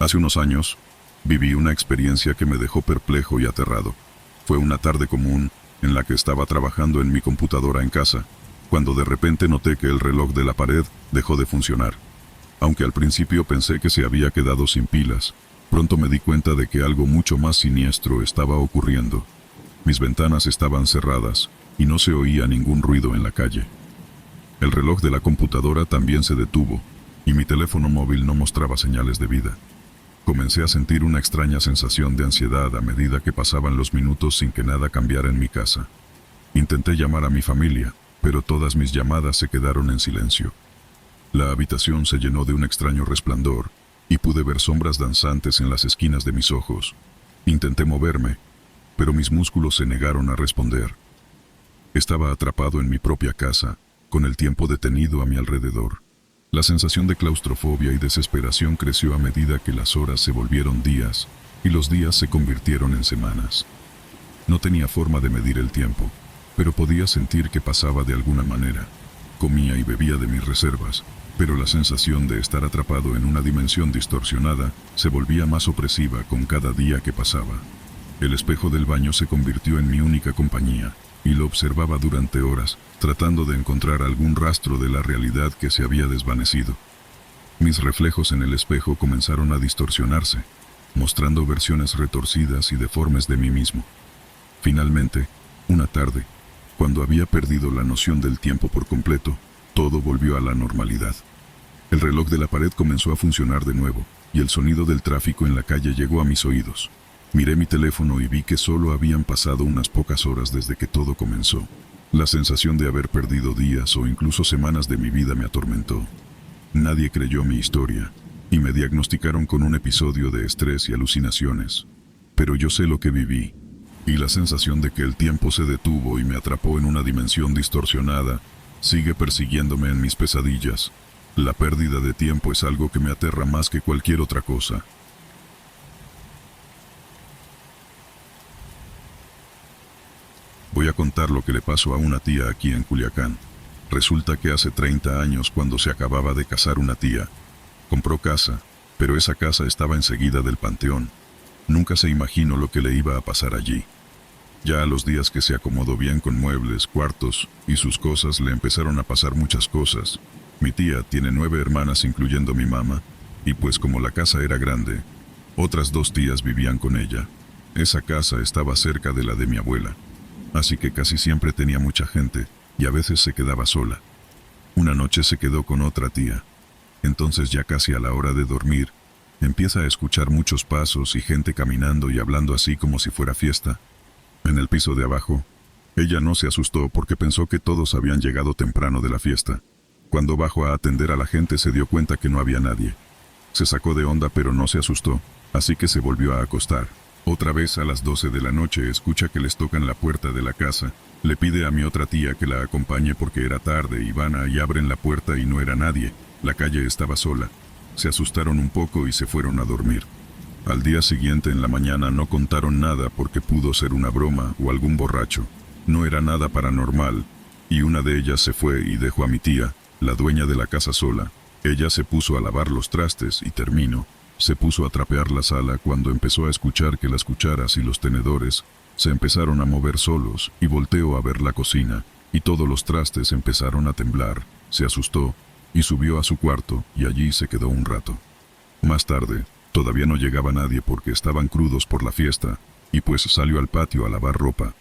Hace unos años, viví una experiencia que me dejó perplejo y aterrado. Fue una tarde común en la que estaba trabajando en mi computadora en casa, cuando de repente noté que el reloj de la pared dejó de funcionar. Aunque al principio pensé que se había quedado sin pilas, pronto me di cuenta de que algo mucho más siniestro estaba ocurriendo. Mis ventanas estaban cerradas y no se oía ningún ruido en la calle. El reloj de la computadora también se detuvo y mi teléfono móvil no mostraba señales de vida. Comencé a sentir una extraña sensación de ansiedad a medida que pasaban los minutos sin que nada cambiara en mi casa. Intenté llamar a mi familia, pero todas mis llamadas se quedaron en silencio. La habitación se llenó de un extraño resplandor y pude ver sombras danzantes en las esquinas de mis ojos. Intenté moverme, pero mis músculos se negaron a responder. Estaba atrapado en mi propia casa, con el tiempo detenido a mi alrededor. La sensación de claustrofobia y desesperación creció a medida que las horas se volvieron días y los días se convirtieron en semanas. No tenía forma de medir el tiempo, pero podía sentir que pasaba de alguna manera. Comía y bebía de mis reservas, pero la sensación de estar atrapado en una dimensión distorsionada se volvía más opresiva con cada día que pasaba. El espejo del baño se convirtió en mi única compañía, y lo observaba durante horas, tratando de encontrar algún rastro de la realidad que se había desvanecido. Mis reflejos en el espejo comenzaron a distorsionarse, mostrando versiones retorcidas y deformes de mí mismo. Finalmente, una tarde, cuando había perdido la noción del tiempo por completo, todo volvió a la normalidad. El reloj de la pared comenzó a funcionar de nuevo, y el sonido del tráfico en la calle llegó a mis oídos. Miré mi teléfono y vi que solo habían pasado unas pocas horas desde que todo comenzó. La sensación de haber perdido días o incluso semanas de mi vida me atormentó. Nadie creyó mi historia, y me diagnosticaron con un episodio de estrés y alucinaciones. Pero yo sé lo que viví, y la sensación de que el tiempo se detuvo y me atrapó en una dimensión distorsionada sigue persiguiéndome en mis pesadillas. La pérdida de tiempo es algo que me aterra más que cualquier otra cosa. Voy a contar lo que le pasó a una tía aquí en Culiacán. Resulta que hace 30 años, cuando se acababa de casar una tía, compró casa, pero esa casa estaba enseguida del panteón. Nunca se imaginó lo que le iba a pasar allí. Ya a los días que se acomodó bien con muebles, cuartos y sus cosas, le empezaron a pasar muchas cosas. Mi tía tiene 9 hermanas, incluyendo mi mamá, y pues como la casa era grande, otras 2 tías vivían con ella. Esa casa estaba cerca de la de mi abuela, así que casi siempre tenía mucha gente, y a veces se quedaba sola. Una noche se quedó con otra tía. Entonces, ya casi a la hora de dormir, empieza a escuchar muchos pasos y gente caminando y hablando así como si fuera fiesta. En el piso de abajo, ella no se asustó porque pensó que todos habían llegado temprano de la fiesta. Cuando bajó a atender a la gente, se dio cuenta que no había nadie. Se sacó de onda, pero no se asustó, así que se volvió a acostar. Otra vez a las 12 de la noche escucha que les tocan la puerta de la casa. Le pide a mi otra tía que la acompañe porque era tarde, y van y abren la puerta y no era nadie. La calle estaba sola. Se asustaron un poco y se fueron a dormir. Al día siguiente en la mañana no contaron nada porque pudo ser una broma o algún borracho. No era nada paranormal, y una de ellas se fue y dejó a mi tía, la dueña de la casa, sola. Ella se puso a lavar los trastes y se puso a trapear la sala cuando empezó a escuchar que las cucharas y los tenedores se empezaron a mover solos, y volteó a ver la cocina, y todos los trastes empezaron a temblar. Se asustó y subió a su cuarto, y allí se quedó un rato. Más tarde, todavía no llegaba nadie porque estaban crudos por la fiesta, y pues salió al patio a lavar ropa.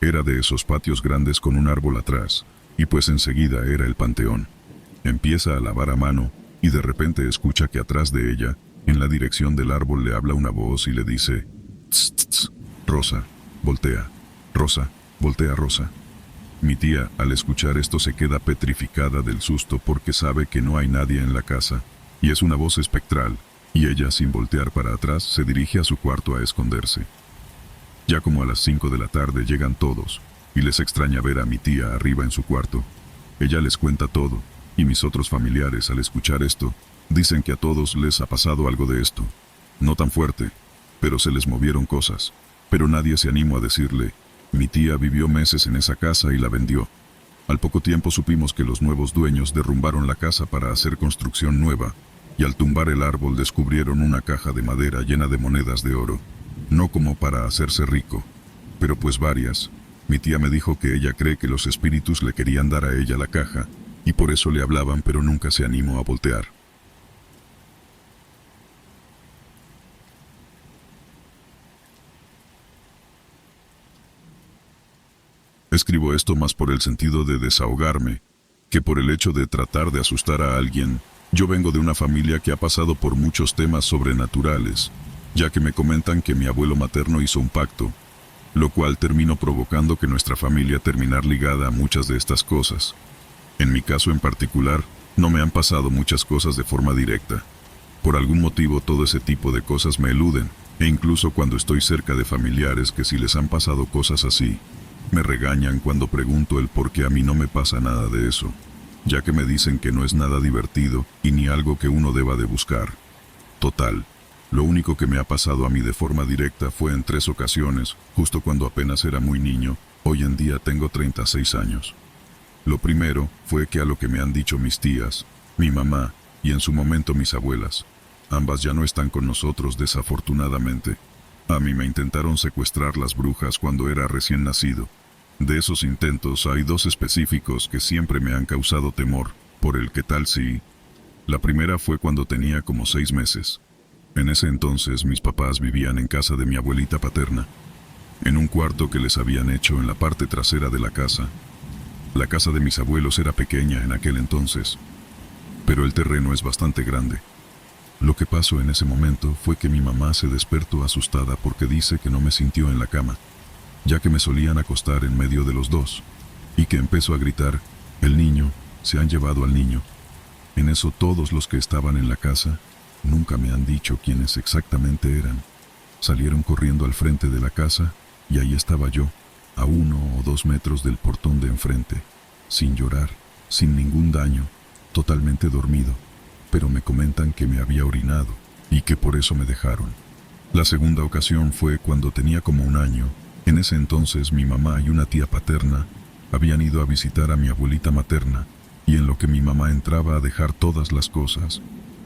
Era de esos patios grandes con un árbol atrás, y pues enseguida era el panteón. Empieza a lavar a mano, y de repente escucha que atrás de ella, en la dirección del árbol, le habla una voz y le dice: "Tss, tss, Rosa, voltea. Rosa, voltea, Rosa". Mi tía, al escuchar esto, se queda petrificada del susto porque sabe que no hay nadie en la casa, y es una voz espectral, y ella, sin voltear para atrás, se dirige a su cuarto a esconderse. Ya como a las 5 de la tarde llegan todos, y les extraña ver a mi tía arriba en su cuarto. Ella les cuenta todo, y mis otros familiares, al escuchar esto, dicen que a todos les ha pasado algo de esto. No tan fuerte, pero se les movieron cosas. Pero nadie se animó a decirle: "Mi tía vivió meses en esa casa y la vendió". Al poco tiempo supimos que los nuevos dueños derrumbaron la casa para hacer construcción nueva, y al tumbar el árbol descubrieron una caja de madera llena de monedas de oro, no como para hacerse rico, pero pues varias. Mi tía me dijo que ella cree que los espíritus le querían dar a ella la caja, y por eso le hablaban, pero nunca se animó a voltear. Escribo esto más por el sentido de desahogarme, que por el hecho de tratar de asustar a alguien. Yo vengo de una familia que ha pasado por muchos temas sobrenaturales, ya que me comentan que mi abuelo materno hizo un pacto, lo cual terminó provocando que nuestra familia terminar ligada a muchas de estas cosas. En mi caso en particular, no me han pasado muchas cosas de forma directa. Por algún motivo todo ese tipo de cosas me eluden, e incluso cuando estoy cerca de familiares que sí les han pasado cosas así, me regañan cuando pregunto el por qué a mí no me pasa nada de eso, ya que me dicen que no es nada divertido y ni algo que uno deba de buscar. Total, lo único que me ha pasado a mí de forma directa fue en 3 ocasiones, justo cuando apenas era muy niño. Hoy en día tengo 36 años. Lo primero fue que a lo que me han dicho mis tías, mi mamá y en su momento mis abuelas, ambas ya no están con nosotros desafortunadamente. A mí me intentaron secuestrar las brujas cuando era recién nacido. De esos intentos hay 2 específicos que siempre me han causado temor, por el que tal sí. La primera fue cuando tenía como 6 meses. En ese entonces mis papás vivían en casa de mi abuelita paterna, en un cuarto que les habían hecho en la parte trasera de la casa. La casa de mis abuelos era pequeña en aquel entonces, pero el terreno es bastante grande. Lo que pasó en ese momento fue que mi mamá se despertó asustada porque dice que no me sintió en la cama, ya que me solían acostar en medio de los dos, y que empezó a gritar: "El niño, se han llevado al niño". En eso todos los que estaban en la casa, nunca me han dicho quiénes exactamente eran, salieron corriendo al frente de la casa, y ahí estaba yo, a 1 o 2 metros del portón de enfrente, sin llorar, sin ningún daño, totalmente dormido, pero me comentan que me había orinado, y que por eso me dejaron. La segunda ocasión fue cuando tenía como 1 año. En ese entonces mi mamá y una tía paterna habían ido a visitar a mi abuelita materna, y en lo que mi mamá entraba a dejar todas las cosas,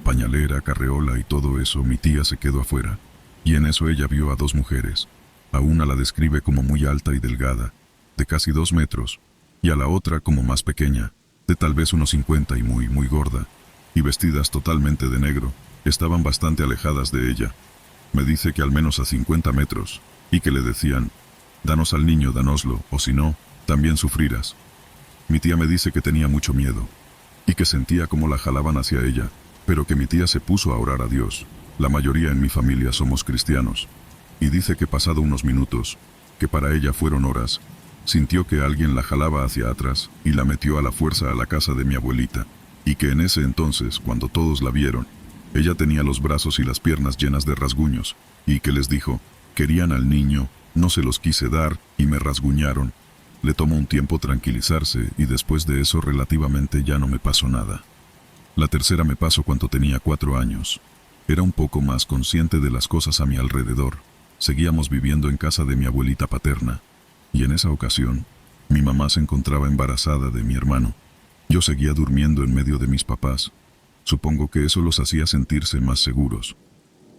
pañalera, carreola y todo eso, mi tía se quedó afuera, y en eso ella vio a 2 mujeres. A una la describe como muy alta y delgada, de casi 2 metros, y a la otra como más pequeña, de tal vez unos 50 y muy gorda, y vestidas totalmente de negro. Estaban bastante alejadas de ella. Me dice que al menos a 50 metros, y que le decían: "Danos al niño, danoslo, o si no, también sufrirás". Mi tía me dice que tenía mucho miedo, y que sentía como la jalaban hacia ella, pero que mi tía se puso a orar a Dios. La mayoría en mi familia somos cristianos, y dice que pasado unos minutos, que para ella fueron horas, sintió que alguien la jalaba hacia atrás y la metió a la fuerza a la casa de mi abuelita, y que en ese entonces, cuando todos la vieron, ella tenía los brazos y las piernas llenas de rasguños, y que les dijo: "Querían al niño, no se los quise dar, y me rasguñaron". Le tomó un tiempo tranquilizarse, y después de eso relativamente ya no me pasó nada. La tercera me pasó cuando tenía 4 años. Era un poco más consciente de las cosas a mi alrededor. Seguíamos viviendo en casa de mi abuelita paterna, y en esa ocasión, mi mamá se encontraba embarazada de mi hermano. Yo seguía durmiendo en medio de mis papás. Supongo que eso los hacía sentirse más seguros.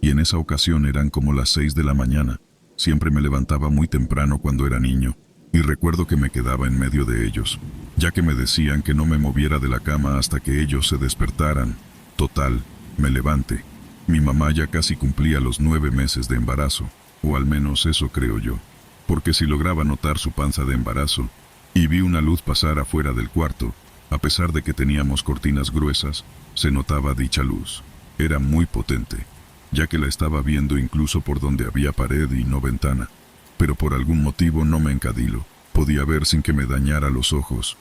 Y en esa ocasión eran como las 6 de la mañana. Siempre me levantaba muy temprano cuando era niño, y recuerdo que me quedaba en medio de ellos, ya que me decían que no me moviera de la cama hasta que ellos se despertaran. Total, me levanté. Mi mamá ya casi cumplía los 9 meses de embarazo, o al menos eso creo yo, porque si lograba notar su panza de embarazo, y vi una luz pasar afuera del cuarto. A pesar de que teníamos cortinas gruesas, se notaba dicha luz. Era muy potente, ya que la estaba viendo incluso por donde había pared y no ventana. Pero por algún motivo no me encadilo. Podía ver sin que me dañara los ojos.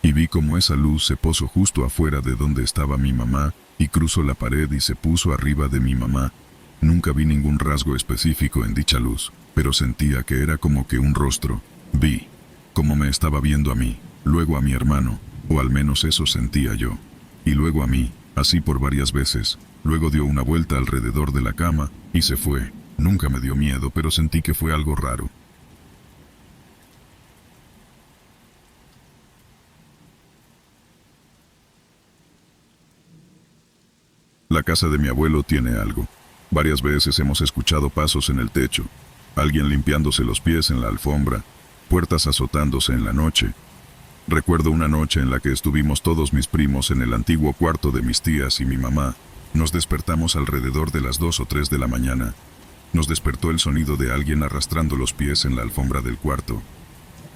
Y vi como esa luz se posó justo afuera de donde estaba mi mamá, y cruzó la pared y se puso arriba de mi mamá. Nunca vi ningún rasgo específico en dicha luz, pero sentía que era como que un rostro. Vi como me estaba viendo a mí, luego a mi hermano, o al menos eso sentía yo, y luego a mí, así por varias veces. Luego dio una vuelta alrededor de la cama, y se fue. Nunca me dio miedo, pero sentí que fue algo raro. La casa de mi abuelo tiene algo. Varias veces hemos escuchado pasos en el techo, alguien limpiándose los pies en la alfombra, puertas azotándose en la noche. Recuerdo una noche en la que estuvimos todos mis primos en el antiguo cuarto de mis tías y mi mamá. Nos despertamos alrededor de las 2 o 3 de la mañana. Nos despertó el sonido de alguien arrastrando los pies en la alfombra del cuarto.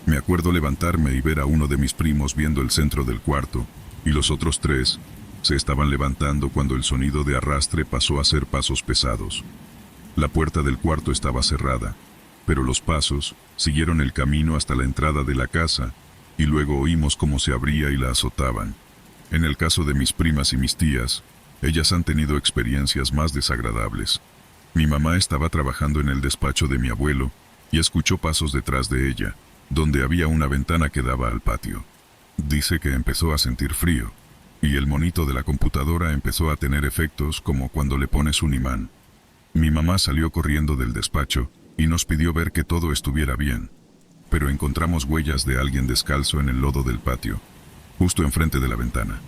Me acuerdo levantarme y ver a uno de mis primos viendo el centro del cuarto, y los otros 3 se estaban levantando cuando el sonido de arrastre pasó a ser pasos pesados. La puerta del cuarto estaba cerrada, pero los pasos siguieron el camino hasta la entrada de la casa, y luego oímos cómo se abría y la azotaban. En el caso de mis primas y mis tías, ellas han tenido experiencias más desagradables. Mi mamá estaba trabajando en el despacho de mi abuelo, y escuchó pasos detrás de ella, donde había una ventana que daba al patio. Dice que empezó a sentir frío, y el monito de la computadora empezó a tener efectos como cuando le pones un imán. Mi mamá salió corriendo del despacho, y nos pidió ver que todo estuviera bien. Pero encontramos huellas de alguien descalzo en el lodo del patio, justo enfrente de la ventana.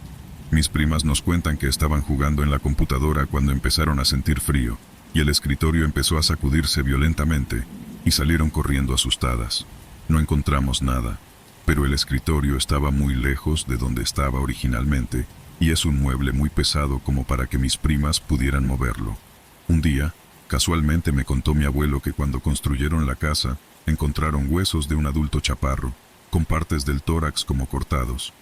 Mis primas nos cuentan que estaban jugando en la computadora cuando empezaron a sentir frío, y el escritorio empezó a sacudirse violentamente, y salieron corriendo asustadas. No encontramos nada, pero el escritorio estaba muy lejos de donde estaba originalmente, y es un mueble muy pesado como para que mis primas pudieran moverlo. Un día, casualmente me contó mi abuelo que cuando construyeron la casa, encontraron huesos de un adulto chaparro, con partes del tórax como cortados.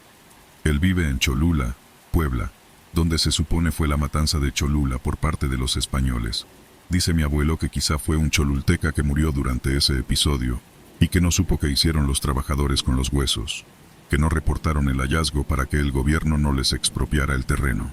Él vive en Cholula, Puebla, donde se supone fue la matanza de Cholula por parte de los españoles. Dice mi abuelo que quizá fue un cholulteca que murió durante ese episodio, y que no supo qué hicieron los trabajadores con los huesos, que no reportaron el hallazgo para que el gobierno no les expropiara el terreno.